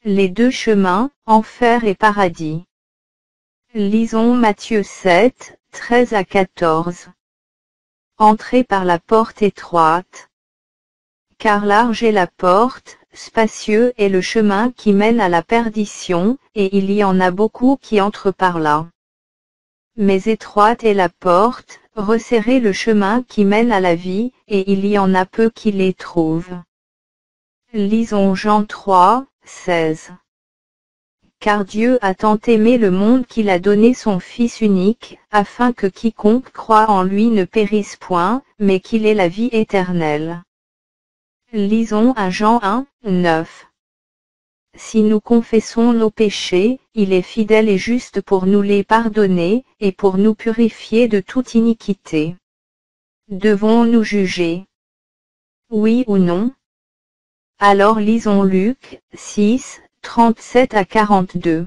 Les deux chemins, enfer et paradis. Lisons Matthieu 7, 13 à 14. Entrez par la porte étroite. Car large est la porte, spacieux est le chemin qui mène à la perdition, et il y en a beaucoup qui entrent par là. Mais étroite est la porte, resserré le chemin qui mène à la vie, et il y en a peu qui les trouvent. Lisons Jean 3, 16. Car Dieu a tant aimé le monde qu'il a donné son Fils unique, afin que quiconque croit en lui ne périsse point, mais qu'il ait la vie éternelle. Lisons 1 Jean 1, 9. Si nous confessons nos péchés, il est fidèle et juste pour nous les pardonner, et pour nous purifier de toute iniquité. Devons-nous juger? Oui ou non? Alors lisons Luc 6, 37 à 42.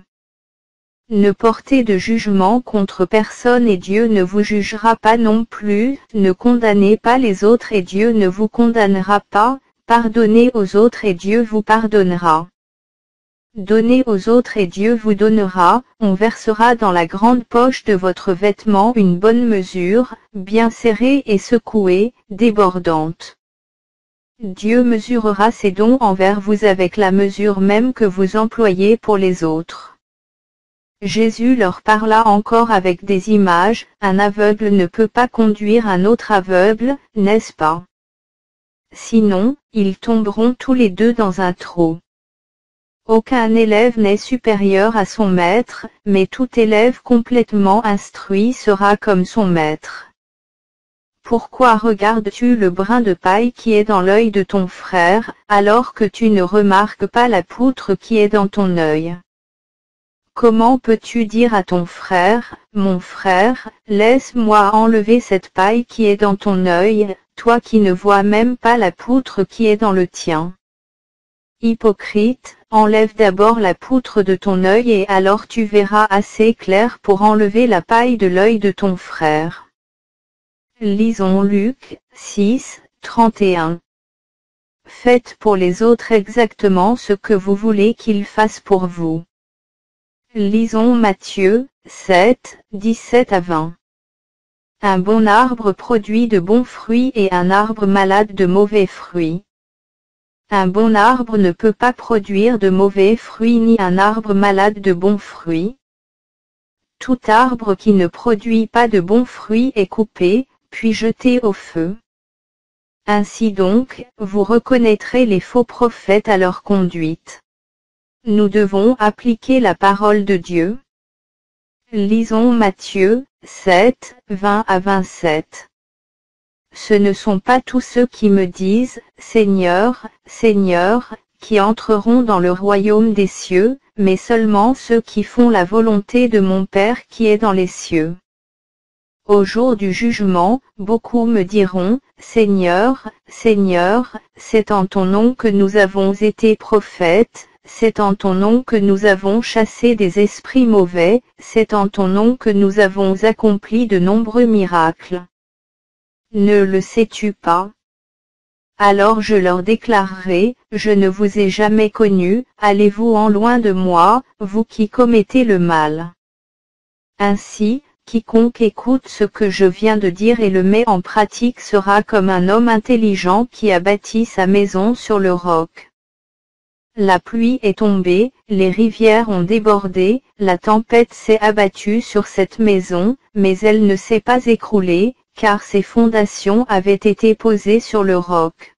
Ne portez de jugement contre personne et Dieu ne vous jugera pas non plus, ne condamnez pas les autres et Dieu ne vous condamnera pas, pardonnez aux autres et Dieu vous pardonnera. Donnez aux autres et Dieu vous donnera, on versera dans la grande poche de votre vêtement une bonne mesure, bien serrée et secouée, débordante. Dieu mesurera ses dons envers vous avec la mesure même que vous employez pour les autres. Jésus leur parla encore avec des images, un aveugle ne peut pas conduire un autre aveugle, n'est-ce pas? Sinon, ils tomberont tous les deux dans un trou. Aucun élève n'est supérieur à son maître, mais tout élève complètement instruit sera comme son maître. Pourquoi regardes-tu le brin de paille qui est dans l'œil de ton frère, alors que tu ne remarques pas la poutre qui est dans ton œil? Comment peux-tu dire à ton frère, mon frère, laisse-moi enlever cette paille qui est dans ton œil, toi qui ne vois même pas la poutre qui est dans le tien? Hypocrite, enlève d'abord la poutre de ton œil et alors tu verras assez clair pour enlever la paille de l'œil de ton frère. Lisons Luc 6, 31. Faites pour les autres exactement ce que vous voulez qu'ils fassent pour vous. Lisons Matthieu 7, 17 à 20. Un bon arbre produit de bons fruits et un arbre malade de mauvais fruits. Un bon arbre ne peut pas produire de mauvais fruits ni un arbre malade de bons fruits. Tout arbre qui ne produit pas de bons fruits est coupé, puis jeté au feu. Ainsi donc, vous reconnaîtrez les faux prophètes à leur conduite. Nous devons appliquer la parole de Dieu. Lisons Matthieu 7, 20 à 27. Ce ne sont pas tous ceux qui me disent, Seigneur, Seigneur, qui entreront dans le royaume des cieux, mais seulement ceux qui font la volonté de mon Père qui est dans les cieux. Au jour du jugement, beaucoup me diront, Seigneur, Seigneur, c'est en ton nom que nous avons été prophètes, c'est en ton nom que nous avons chassé des esprits mauvais, c'est en ton nom que nous avons accompli de nombreux miracles. Ne le sais-tu pas? Alors je leur déclarerai, je ne vous ai jamais connus, allez-vous en loin de moi, vous qui commettez le mal. Ainsi, quiconque écoute ce que je viens de dire et le met en pratique sera comme un homme intelligent qui a bâti sa maison sur le roc. La pluie est tombée, les rivières ont débordé, la tempête s'est abattue sur cette maison, mais elle ne s'est pas écroulée, car ses fondations avaient été posées sur le roc.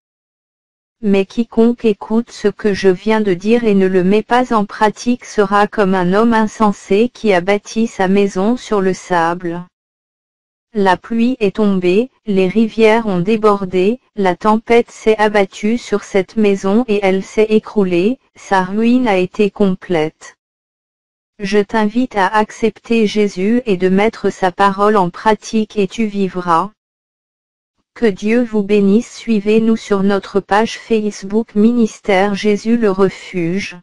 Mais quiconque écoute ce que je viens de dire et ne le met pas en pratique sera comme un homme insensé qui a bâti sa maison sur le sable. La pluie est tombée, les rivières ont débordé, la tempête s'est abattue sur cette maison et elle s'est écroulée, sa ruine a été complète. Je t'invite à accepter Jésus et de mettre sa parole en pratique et tu vivras. Que Dieu vous bénisse. Suivez-nous sur notre page Facebook Ministère Jésus le Refuge.